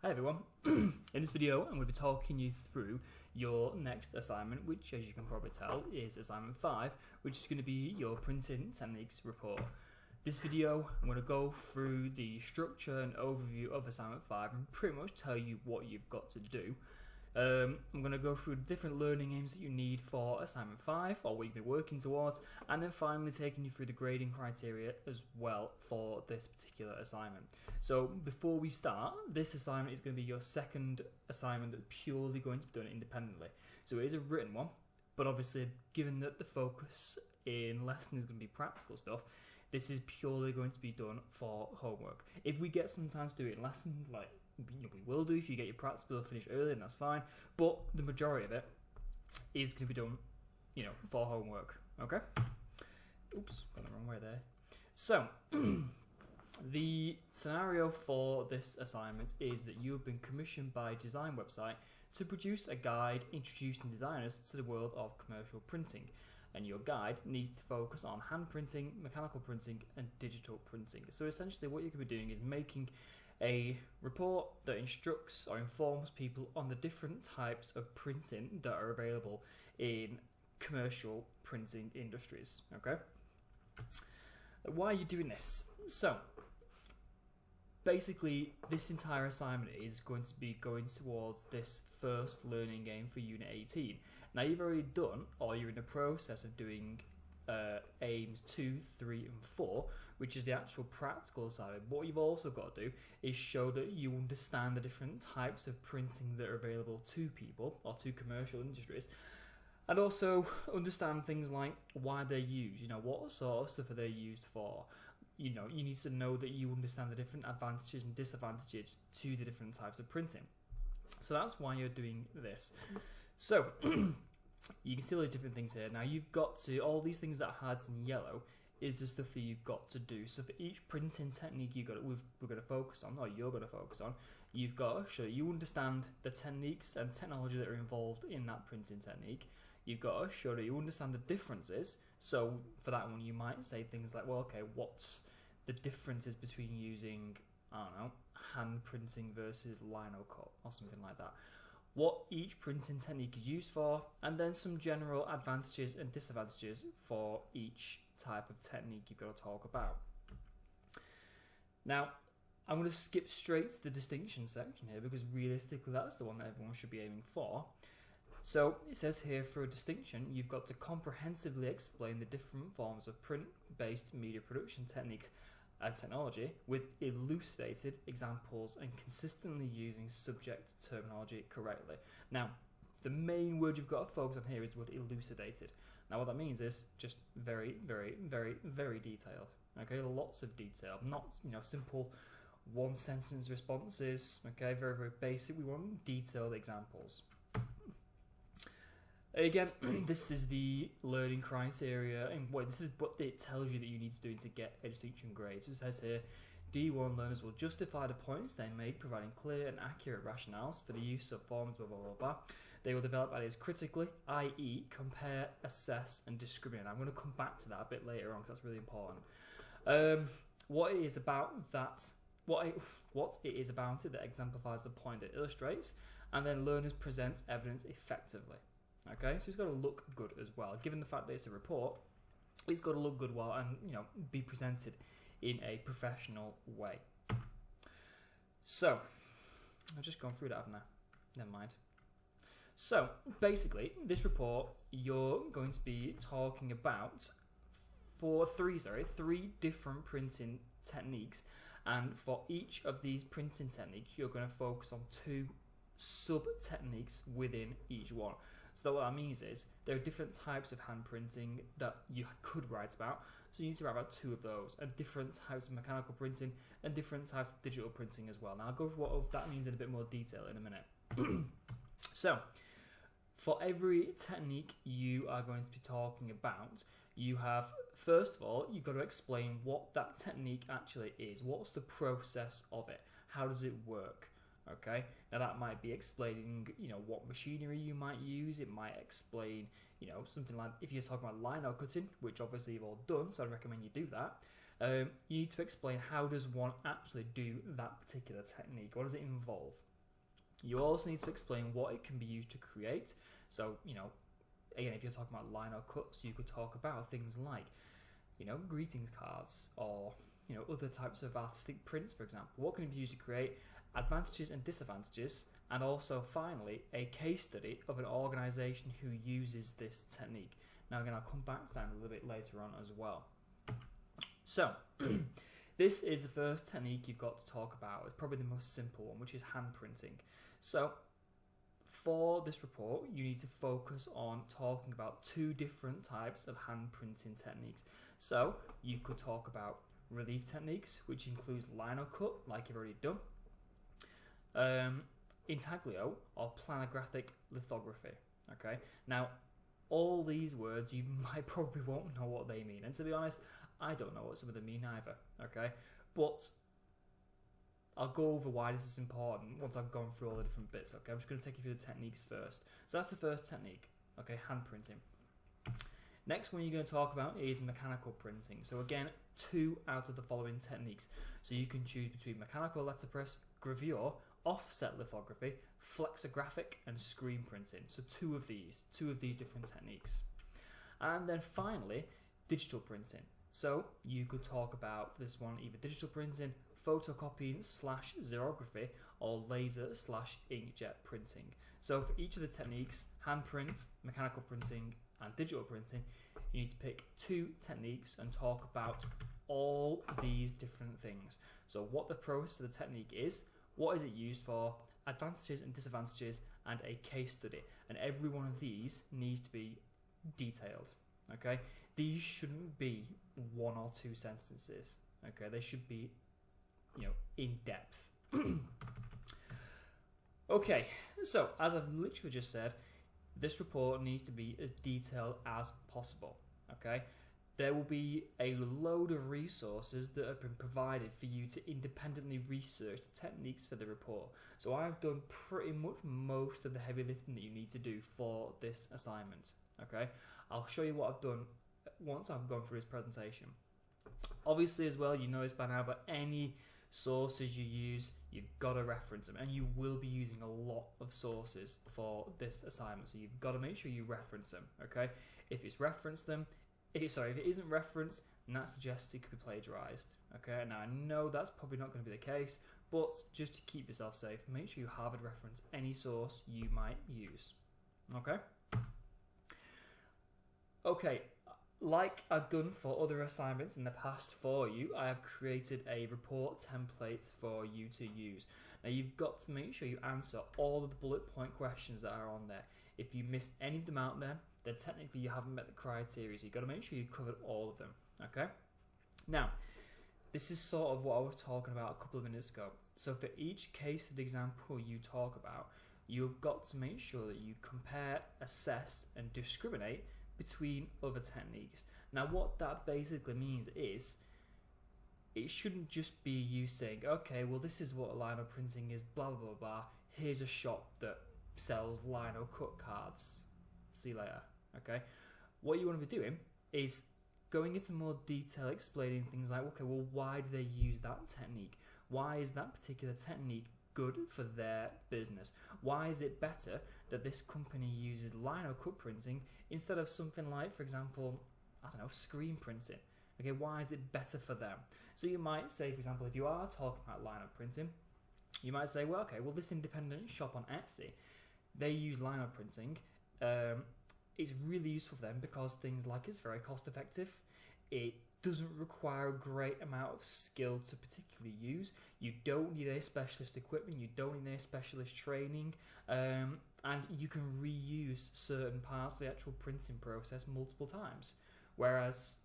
Hi everyone, in this video I'm going to be talking you through your next assignment, which as you can probably tell is assignment 5, which is going to be your printing techniques report. This video I'm going to go through the structure and overview of assignment 5 and pretty much tell you what you've got to do. I'm going to go through different learning aims that you need for assignment 5 or what you've been working towards, and then finally taking you through the grading criteria as well for this particular assignment. So before we start, this assignment is going to be your second assignment that's purely going to be done independently. So it is a written one, but obviously given that the focus in lesson is going to be practical stuff, this is purely going to be done for homework. If we get some time to do it in lesson, like we will do, if you get your practical finished early, then that's fine, but the majority of it is going to be done, for homework. Okay? Oops, got the wrong way there. So the scenario for this assignment is that you have been commissioned by Design Website to produce a guide introducing designers to the world of commercial printing, and your guide needs to focus on hand printing, mechanical printing and digital printing. So essentially what you're going to be doing is making a report that instructs or informs people on the different types of printing that are available in commercial printing industries. Okay? Why are you doing this? So basically this entire assignment is going to be going towards this first learning aim for Unit 18. Now you've already done, or you're in the process of doing aims 2, 3 and 4, which is the actual practical side. What you've also got to do is show that you understand the different types of printing that are available to people or to commercial industries, and also understand things like why they're used, what sort of stuff are they used for. You need to know that you understand the different advantages and disadvantages to the different types of printing. So that's why you're doing this. So you can see all these different things here. Now you've got to, all these things that are highlighted in yellow is the stuff that you've got to do. So for each printing technique we're going to focus on, or you're going to focus on, you've got to show you understand the techniques and technology that are involved in that printing technique. You've got to show that you understand the differences. So for that one you might say things like, well, okay, what's the differences between using, hand printing versus lino cut or something like that. What each printing technique is used for, and then some general advantages and disadvantages for each type of technique you've got to talk about. Now, I'm going to skip straight to the distinction section here because realistically that's the one that everyone should be aiming for. So it says here, for a distinction, you've got to comprehensively explain the different forms of print-based media production techniques and technology with elucidated examples and consistently using subject terminology correctly. Now, the main word you've got to focus on here is the word elucidated. Now, what that means is just very, very, very, very detailed. Okay, lots of detail, not simple one sentence responses. Okay, very, very basic. We want detailed examples. Again, this is the learning criteria, and this is what it tells you that you need to do to get a distinction grade. So it says here, D1 learners will justify the points they make, providing clear and accurate rationales for the use of forms, blah, blah, blah, blah. They will develop ideas critically, i.e. compare, assess, and discriminate. I'm going to come back to that a bit later on because that's really important. What it is about it that exemplifies the point it illustrates, and then learners present evidence effectively. Okay, so it's got to look good as well. Given the fact that it's a report, it's got to look good well and be presented in a professional way. So I've just gone through that, haven't I? Never mind. So basically, this report you're going to be talking about three different printing techniques, and for each of these printing techniques, you're going to focus on 2 sub techniques within each one. So what that means is there are different types of hand printing that you could write about. So you need to write about 2 of those, and different types of mechanical printing and different types of digital printing as well. Now I'll go through what that means in a bit more detail in a minute. So for every technique you are going to be talking about, you have, first of all, you've got to explain what that technique actually is. What's the process of it? How does it work? Okay, now that might be explaining, what machinery you might use. It might explain, something like, if you're talking about lino cutting, which obviously you've all done, so I'd recommend you do that. You need to explain how does one actually do that particular technique. What does it involve? You also need to explain what it can be used to create. So, again, if you're talking about line or cuts, you could talk about things like, greetings cards or, other types of artistic prints, for example. What can it be used to create, advantages and disadvantages, and also, finally, a case study of an organisation who uses this technique. Now, again, I'll come back to that a little bit later on as well. So, this is the first technique you've got to talk about. It's probably the most simple one, which is hand printing. So, for this report, you need to focus on talking about two different types of hand printing techniques. So, you could talk about relief techniques, which includes line or cut, like you've already done, intaglio, or planographic lithography. Okay, now all these words you probably won't know what they mean, and to be honest, I don't know what some of them mean either. Okay, but I'll go over why this is important once I've gone through all the different bits. Okay, I'm just going to take you through the techniques first. So that's the first technique. Okay, hand printing. Next one you're going to talk about is mechanical printing. So again, 2 out of the following techniques. So you can choose between mechanical letterpress, gravure, offset lithography, flexographic, and screen printing. So two of these different techniques. And then finally, digital printing. So you could talk about this one either digital printing, photocopying / xerography, or laser / inkjet printing. So for each of the techniques, hand print, mechanical printing, and digital printing, you need to pick 2 techniques and talk about all these different things. So what the process of the technique is, what is it used for, advantages and disadvantages, and a case study. And every one of these needs to be detailed. Okay, these shouldn't be 1 or 2 sentences. Okay, they should be, in depth. Okay, so as I've literally just said, this report needs to be as detailed as possible. Okay, there will be a load of resources that have been provided for you to independently research the techniques for the report. So I've done pretty much most of the heavy lifting that you need to do for this assignment. Okay, I'll show you what I've done once I've gone through this presentation. Obviously as well, you know this by now, but any sources you use, you've got to reference them, and you will be using a lot of sources for this assignment, so you've got to make sure you reference them. Okay, if it's referenced them, if it isn't referenced, then that suggests it could be plagiarized. Okay, now I know that's probably not going to be the case, but just to keep yourself safe, make sure you Harvard reference any source you might use. Okay, like I've done for other assignments in the past for you, I have created a report template for you to use. Now you've got to make sure you answer all of the bullet point questions that are on there. If you missed any of them out there, then technically you haven't met the criteria, so you've got to make sure you covered all of them. Okay? Now, this is sort of what I was talking about a couple of minutes ago. So for each case of the example you talk about, you've got to make sure that you compare, assess, and discriminate between other techniques. Now what that basically means is, it shouldn't just be you saying, okay, well this is what lino printing is, blah blah blah blah, here's a shop that sells lino cut cards, see you later. Okay, what you want to be doing is going into more detail, explaining things like, okay, well why do they use that technique? Why is that particular technique good for their business? Why is it better that this company uses lino cut printing instead of something like, for example, I don't know, screen printing? Okay, why is it better for them? So you might say, for example, if you are talking about lino printing, you might say, well, okay, well this independent shop on Etsy, they use lino printing. It's really useful for them because things like it's very cost effective. It doesn't require a great amount of skill to particularly use. You don't need any specialist equipment, you don't need any specialist training, and you can reuse certain parts of the actual printing process multiple times. Whereas,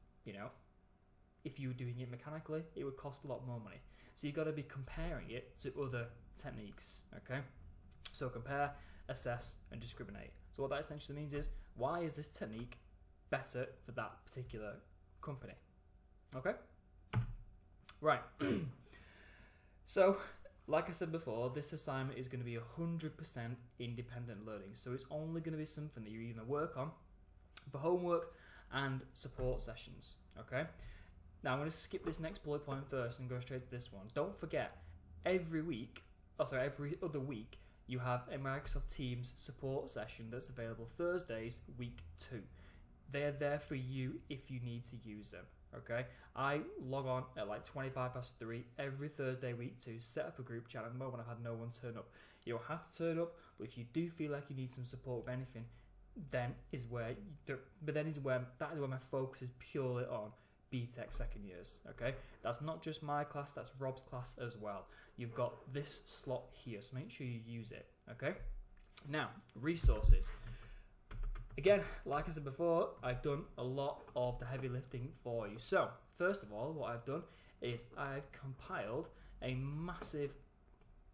if you were doing it mechanically, it would cost a lot more money. So you've got to be comparing it to other techniques, okay? So compare, assess, and discriminate. So what that essentially means is, why is this technique better for that particular company? Okay? Right. So, like I said before, this assignment is going to be 100% independent learning. So it's only going to be something that you're going to work on for homework and support sessions. Okay? Now I'm going to skip this next bullet point first and go straight to this one. Don't forget, every other week, you have a Microsoft Teams support session that's available Thursdays, week 2. They're there for you if you need to use them. Okay, I log on at like 3 every Thursday, week 2, set up a group chat. At the moment, I've had no one turn up. You don't have to turn up, but if you do feel like you need some support with anything, that is where my focus is purely on BTEC second years. Okay, that's not just my class, that's Rob's class as well. You've got this slot here, so make sure you use it. Okay, now resources. Again, like I said before, I've done a lot of the heavy lifting for you. So, first of all, what I've done is I've compiled a massive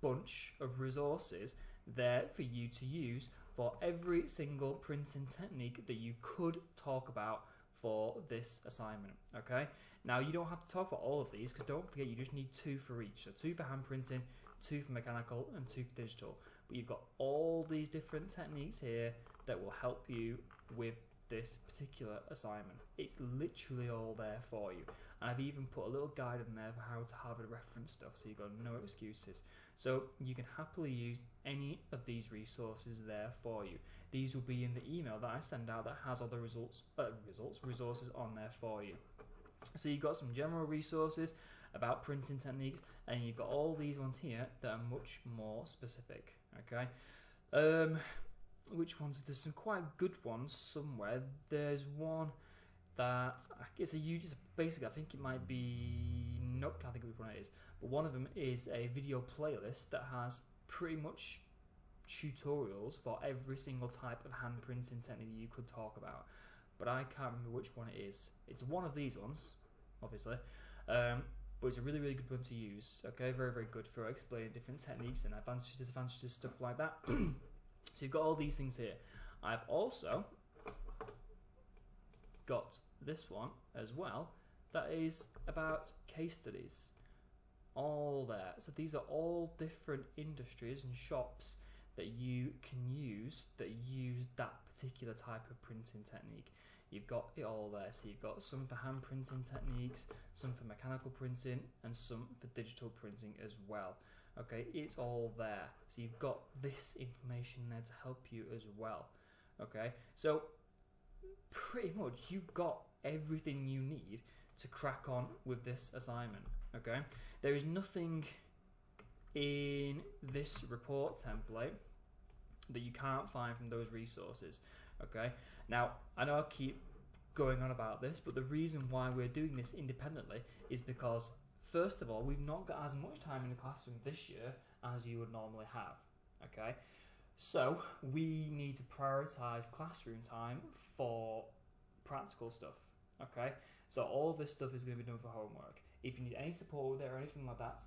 bunch of resources there for you to use for every single printing technique that you could talk about for this assignment. Okay? Now, you don't have to talk about all of these, because don't forget you just need 2 for each. So 2 for hand printing, 2 for mechanical, and 2 for digital. But you've got all these different techniques here that will help you with this particular assignment. It's literally all there for you. And I've even put a little guide in there for how to have a reference stuff, so you've got no excuses. So you can happily use any of these resources there for you. These will be in the email that I send out that has all the resources on there for you. So you've got some general resources about printing techniques, and you've got all these ones here that are much more specific. Okay. Which ones? There's some quite good ones somewhere. There's one that basically I think it might be, nope, can't think of which one it is, but one of them is a video playlist that has pretty much tutorials for every single type of hand printing technique you could talk about, but I can't remember which one it is. It's one of these ones, obviously, but it's a really, really good one to use. Okay, very, very good for explaining different techniques and advantages, disadvantages, stuff like that. So you've got all these things here. I've also got this one as well that is about case studies. All there. So these are all different industries and shops that you can use that use that particular type of printing technique. You've got it all there. So you've got some for hand printing techniques, some for mechanical printing, and some for digital printing as well. Okay, it's all there. So you've got this information there to help you as well. Okay, so pretty much you've got everything you need to crack on with this assignment. Okay, there is nothing in this report template that you can't find from those resources. Okay, now I know I keep going on about this, but the reason why we're doing this independently is because, first of all, we've not got as much time in the classroom this year as you would normally have. Okay, so we need to prioritize classroom time for practical stuff. Okay, so all this stuff is going to be done for homework. If you need any support with it or anything like that,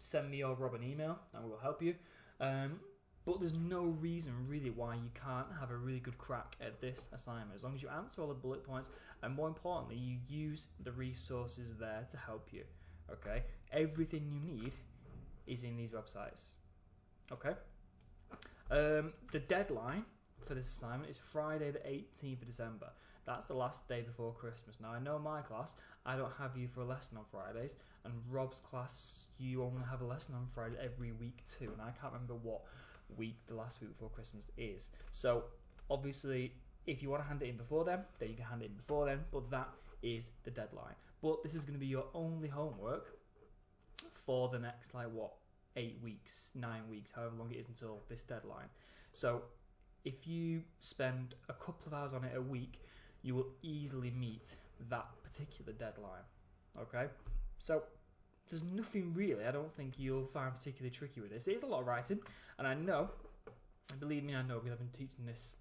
send me or Rob an email and we will help you. But there's no reason really why you can't have a really good crack at this assignment, as long as you answer all the bullet points and, more importantly, you use the resources there to help you. Okay, everything you need is in these websites. Okay, the deadline for this assignment is Friday the 18th of December. That's the last day before Christmas. Now, I know my class, I don't have you for a lesson on Fridays, and Rob's class, you only have a lesson on Friday every week too, and I can't remember what week the last week before Christmas is. So obviously, if you want to hand it in before then you can hand it in before then, but that is the deadline. But this is going to be your only homework for the next 8 weeks, 9 weeks, however long it is until this deadline. So if you spend a couple of hours on it a week, you will easily meet that particular deadline. Okay, so there's nothing really I don't think you'll find particularly tricky with this. It is a lot of writing, and I know, and believe me, I know, because I've been teaching this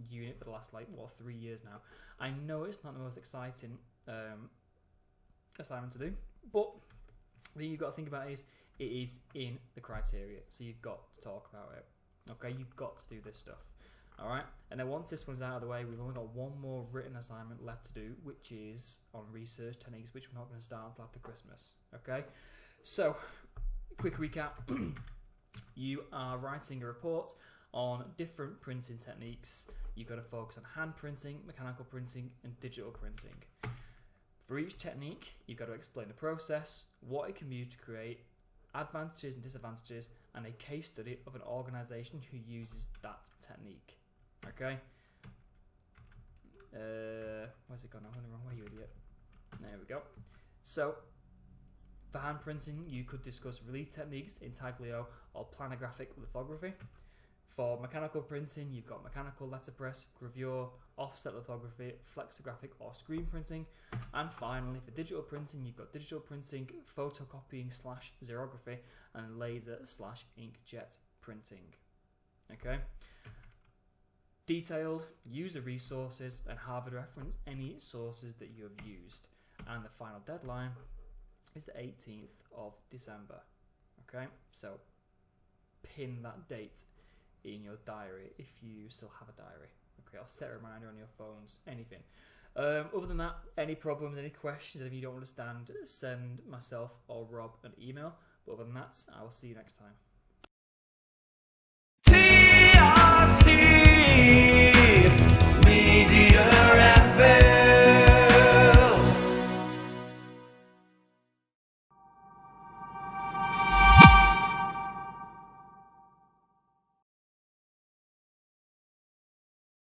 unit for the last 3 years now. I know it's not the most exciting assignment to do, but the thing you've got to think about is it is in the criteria, so you've got to talk about it. Okay, you've got to do this stuff. Alright, and then once this one's out of the way, we've only got one more written assignment left to do, which is on research techniques, which we're not going to start until after Christmas. Okay, so quick recap. You are writing a report on different printing techniques. You've got to focus on hand printing, mechanical printing, and digital printing. For each technique, you've got to explain the process, what it can be used to create, advantages and disadvantages, and a case study of an organisation who uses that technique. Okay. Where's it gone? I went the wrong way, you idiot. There we go. So, for hand printing, you could discuss relief techniques, intaglio, or planographic lithography. For mechanical printing, you've got mechanical letterpress, gravure, offset lithography, flexographic or screen printing. And finally, for digital printing, you've got digital printing, photocopying / xerography, and laser / inkjet printing. Okay? Detailed, use the resources, and Harvard reference any sources that you have used. And the final deadline is the 18th of December. Okay? So, pin that date in your diary if you still have a diary. Okay, I'll set a reminder on your phones, anything. Other than that, any problems, any questions, if you don't understand, send myself or Rob an email. But other than that, I will see you next time.